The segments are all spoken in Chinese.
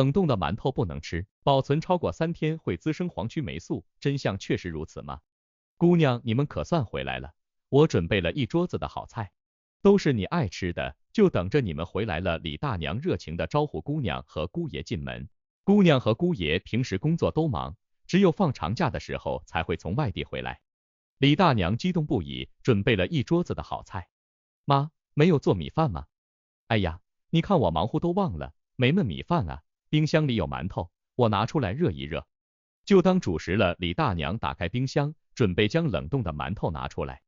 冷冻的馒头不能吃，保存超过3天会滋生黄曲霉素，真相确实如此吗？姑娘，你们可算回来了，我准备了一桌子的好菜，都是你爱吃的，就等着你们回来了。李大娘热情地招呼姑娘和姑爷进门。姑娘和姑爷平时工作都忙，只有放长假的时候才会从外地回来。李大娘激动不已，准备了一桌子的好菜。妈，没有做米饭吗？哎呀，你看我忙乎都忘了，没焖米饭啊，冰箱里有馒头，我拿出来热一热，就当主食了。李大娘打开冰箱，准备将冷冻的馒头拿出来。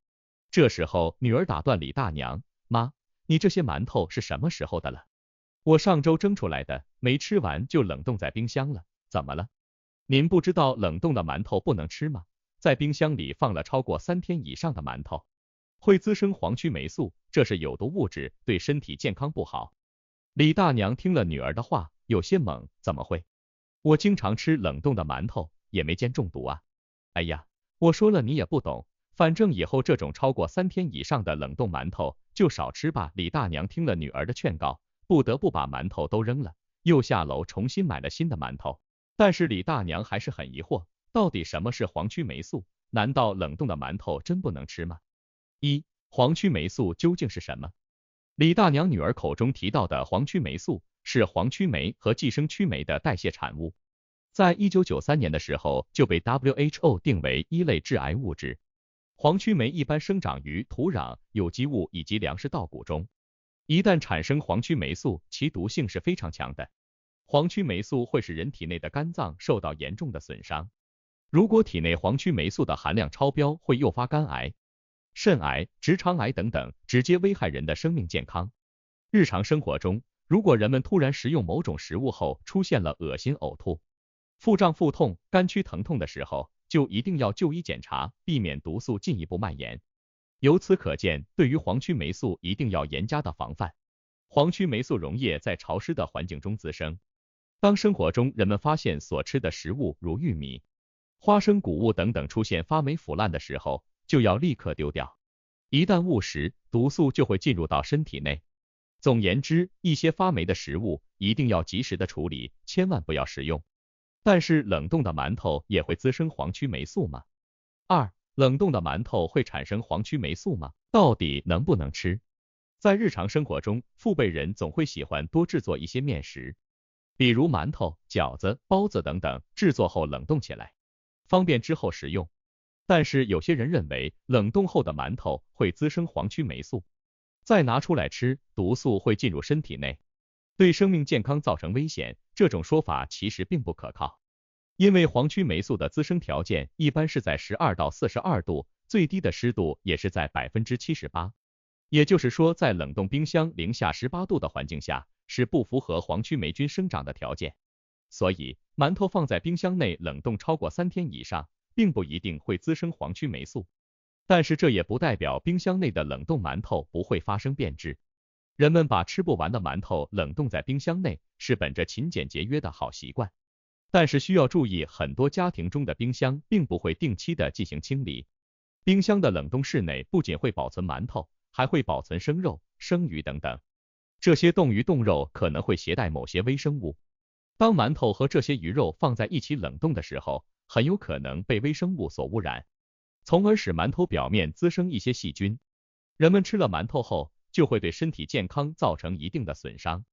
这时候，女儿打断李大娘，妈，你这些馒头是什么时候的了？我上周蒸出来的，没吃完就冷冻在冰箱了，怎么了？您不知道冷冻的馒头不能吃吗？在冰箱里放了超过3天以上的馒头，会滋生黄曲霉素，这是有毒物质，对身体健康不好。李大娘听了女儿的话，有些懵，怎么会？我经常吃冷冻的馒头，也没见中毒啊。哎呀，我说了你也不懂，反正以后这种超过3天以上的冷冻馒头就少吃吧。李大娘听了女儿的劝告，不得不把馒头都扔了，又下楼重新买了新的馒头。但是李大娘还是很疑惑，到底什么是黄曲霉素？难道冷冻的馒头真不能吃吗？黄曲霉素究竟是什么？李大娘女儿口中提到的黄曲霉素是黄曲霉和寄生曲霉的代谢产物，在1993年的时候就被 WHO 定为1类致癌物质。黄曲霉一般生长于土壤、有机物以及粮食稻谷中，一旦产生黄曲霉素，其毒性是非常强的。黄曲霉素会使人体内的肝脏受到严重的损伤，如果体内黄曲霉素的含量超标，会诱发肝癌、肾癌、直肠癌等等，直接危害人的生命健康。日常生活中，如果人们突然食用某种食物后出现了恶心、呕吐、腹胀、腹痛、肝区疼痛的时候，就一定要就医检查，避免毒素进一步蔓延。由此可见，对于黄曲霉素一定要严加的防范。黄曲霉素溶液在潮湿的环境中滋生，当生活中人们发现所吃的食物如玉米、花生、谷物等等出现发霉腐烂的时候，就要立刻丢掉。一旦误食，毒素就会进入到身体内。总言之，一些发霉的食物一定要及时的处理，千万不要食用。但是冷冻的馒头也会滋生黄曲霉素吗？2. 冷冻的馒头会产生黄曲霉素吗？到底能不能吃？在日常生活中，父辈人总会喜欢多制作一些面食，比如馒头、饺子、包子等等，制作后冷冻起来，方便之后食用。但是有些人认为冷冻后的馒头会滋生黄曲霉素，再拿出来吃，毒素会进入身体内，对生命健康造成危险。这种说法其实并不可靠，因为黄曲霉素的滋生条件一般是在12到42度，最低的湿度也是在 78%。也就是说，在冷冻冰箱零下18度的环境下，是不符合黄曲霉菌生长的条件。所以，馒头放在冰箱内冷冻超过3天以上，并不一定会滋生黄曲霉素。但是这也不代表冰箱内的冷冻馒头不会发生变质。人们把吃不完的馒头冷冻在冰箱内，是本着勤俭节约的好习惯。但是需要注意，很多家庭中的冰箱并不会定期的进行清理。冰箱的冷冻室内不仅会保存馒头，还会保存生肉、生鱼等等。这些冻鱼冻肉可能会携带某些微生物。当馒头和这些鱼肉放在一起冷冻的时候，很有可能被微生物所污染，从而使馒头表面滋生一些细菌。人们吃了馒头后，就会对身体健康造成一定的损伤。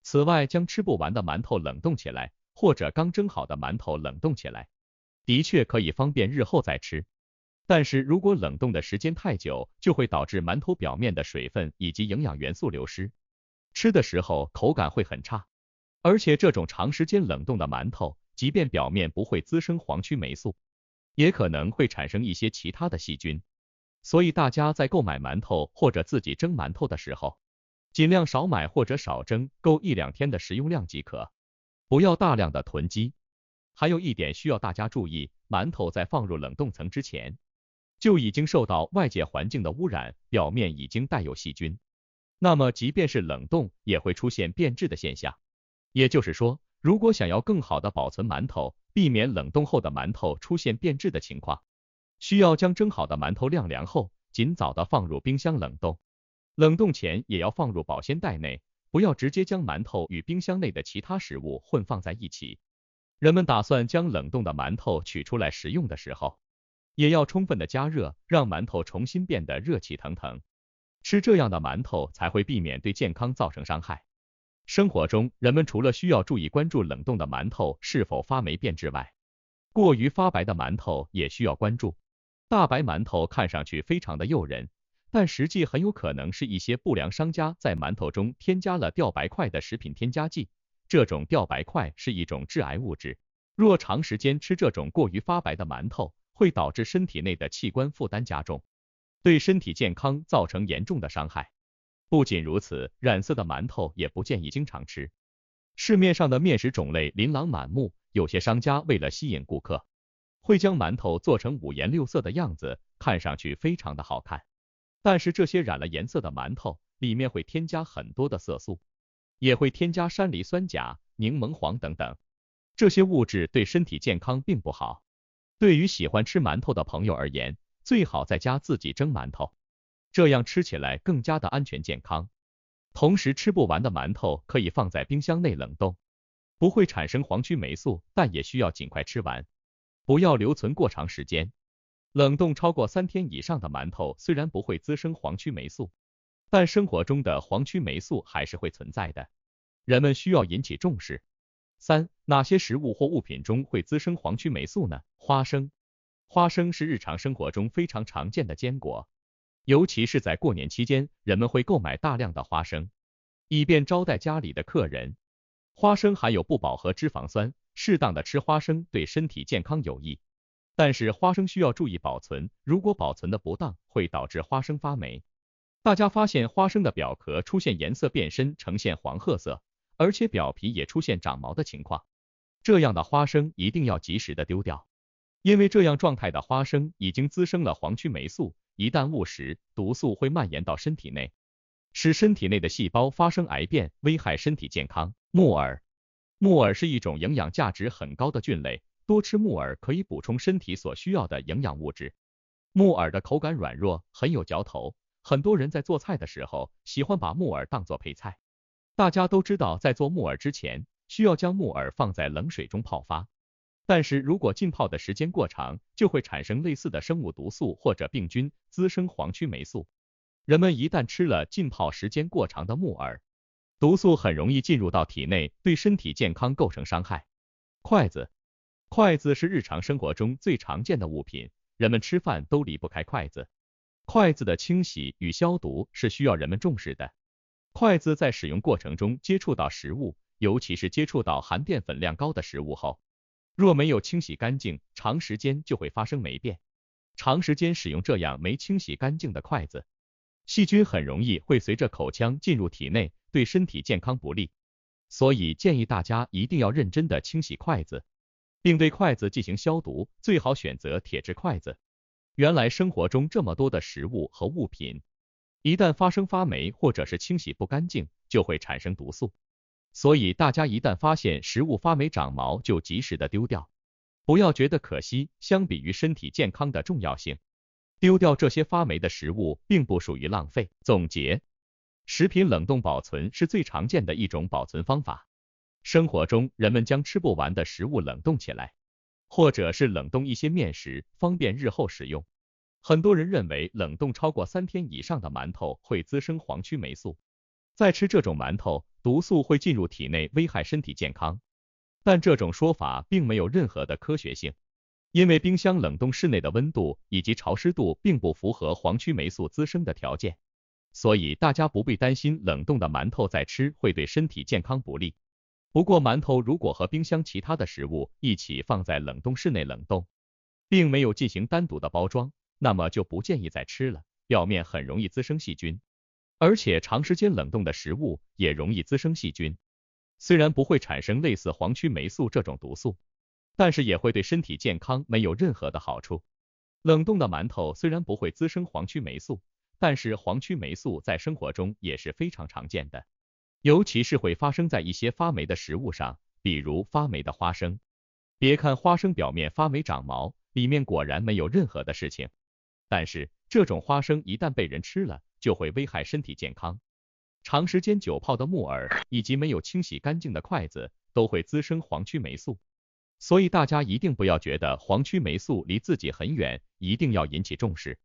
此外，将吃不完的馒头冷冻起来，或者刚蒸好的馒头冷冻起来，的确可以方便日后再吃。但是如果冷冻的时间太久，就会导致馒头表面的水分以及营养元素流失，吃的时候口感会很差。而且这种长时间冷冻的馒头，即便表面不会滋生黄曲霉素，也可能会产生一些其他的细菌。所以大家在购买馒头或者自己蒸馒头的时候，尽量少买或者少蒸，够1-2天的食用量即可，不要大量的囤积。还有一点需要大家注意，馒头在放入冷冻层之前，就已经受到外界环境的污染，表面已经带有细菌，那么即便是冷冻也会出现变质的现象。也就是说，如果想要更好的保存馒头，避免冷冻后的馒头出现变质的情况，需要将蒸好的馒头晾凉后，尽早的放入冰箱冷冻。冷冻前也要放入保鲜袋内，不要直接将馒头与冰箱内的其他食物混放在一起。人们打算将冷冻的馒头取出来食用的时候，也要充分的加热，让馒头重新变得热气腾腾。吃这样的馒头才会避免对健康造成伤害。生活中，人们除了需要注意关注冷冻的馒头是否发霉变质外，过于发白的馒头也需要关注。大白馒头看上去非常的诱人，但实际很有可能是一些不良商家在馒头中添加了吊白块的食品添加剂。这种吊白块是一种致癌物质，若长时间吃这种过于发白的馒头，会导致身体内的器官负担加重，对身体健康造成严重的伤害。不仅如此，染色的馒头也不建议经常吃。市面上的面食种类琳琅满目，有些商家为了吸引顾客，会将馒头做成五颜六色的样子，看上去非常的好看。但是这些染了颜色的馒头里面会添加很多的色素，也会添加山梨酸钾、柠檬黄等等，这些物质对身体健康并不好。对于喜欢吃馒头的朋友而言，最好在家自己蒸馒头，这样吃起来更加的安全健康。同时，吃不完的馒头可以放在冰箱内冷冻，不会产生黄曲霉素，但也需要尽快吃完，不要留存过长时间。冷冻超过3天以上的馒头虽然不会滋生黄曲霉素，但生活中的黄曲霉素还是会存在的，人们需要引起重视。3. 哪些食物或物品中会滋生黄曲霉素呢？花生。花生是日常生活中非常常见的坚果，尤其是在过年期间，人们会购买大量的花生，以便招待家里的客人。花生含有不饱和脂肪酸，适当的吃花生对身体健康有益。但是花生需要注意保存，如果保存的不当，会导致花生发霉。大家发现花生的表壳出现颜色变深，呈现黄褐色，而且表皮也出现长毛的情况，这样的花生一定要及时的丢掉，因为这样状态的花生已经滋生了黄曲霉素，一旦误食，毒素会蔓延到身体内，使身体内的细胞发生癌变，危害身体健康。木耳。木耳是一种营养价值很高的菌类，多吃木耳可以补充身体所需要的营养物质。木耳的口感软弱，很有嚼头，很多人在做菜的时候喜欢把木耳当作配菜。大家都知道，在做木耳之前，需要将木耳放在冷水中泡发，但是如果浸泡的时间过长，就会产生类似的生物毒素或者病菌，滋生黄曲霉素。人们一旦吃了浸泡时间过长的木耳，毒素很容易进入到体内，对身体健康构成伤害。筷子。筷子是日常生活中最常见的物品，人们吃饭都离不开筷子。筷子的清洗与消毒是需要人们重视的。筷子在使用过程中接触到食物，尤其是接触到含淀粉量高的食物后，若没有清洗干净，长时间就会发生霉变。长时间使用这样没清洗干净的筷子，细菌很容易会随着口腔进入体内，对身体健康不利。所以建议大家一定要认真的清洗筷子，并对筷子进行消毒，最好选择铁质筷子。原来生活中这么多的食物和物品，一旦发生发霉或者是清洗不干净，就会产生毒素。所以大家一旦发现食物发霉长毛，就及时的丢掉，不要觉得可惜，相比于身体健康的重要性，丢掉这些发霉的食物并不属于浪费。总结，食品冷冻保存是最常见的一种保存方法。生活中，人们将吃不完的食物冷冻起来，或者是冷冻一些面食，方便日后使用。很多人认为冷冻超过3天以上的馒头会滋生黄曲霉素，再吃这种馒头，毒素会进入体内，危害身体健康。但这种说法并没有任何的科学性，因为冰箱冷冻室内的温度以及潮湿度并不符合黄曲霉素滋生的条件，所以大家不必担心冷冻的馒头再吃会对身体健康不利。不过馒头如果和冰箱其他的食物一起放在冷冻室内冷冻，并没有进行单独的包装，那么就不建议再吃了，表面很容易滋生细菌，而且长时间冷冻的食物也容易滋生细菌。虽然不会产生类似黄曲霉素这种毒素，但是也会对身体健康没有任何的好处。冷冻的馒头虽然不会滋生黄曲霉素，但是黄曲霉素在生活中也是非常常见的，尤其是会发生在一些发霉的食物上，比如发霉的花生。别看花生表面发霉长毛，里面果然没有任何的事情，但是这种花生一旦被人吃了，就会危害身体健康。长时间久泡的木耳以及没有清洗干净的筷子都会滋生黄曲霉素。所以大家一定不要觉得黄曲霉素离自己很远，一定要引起重视。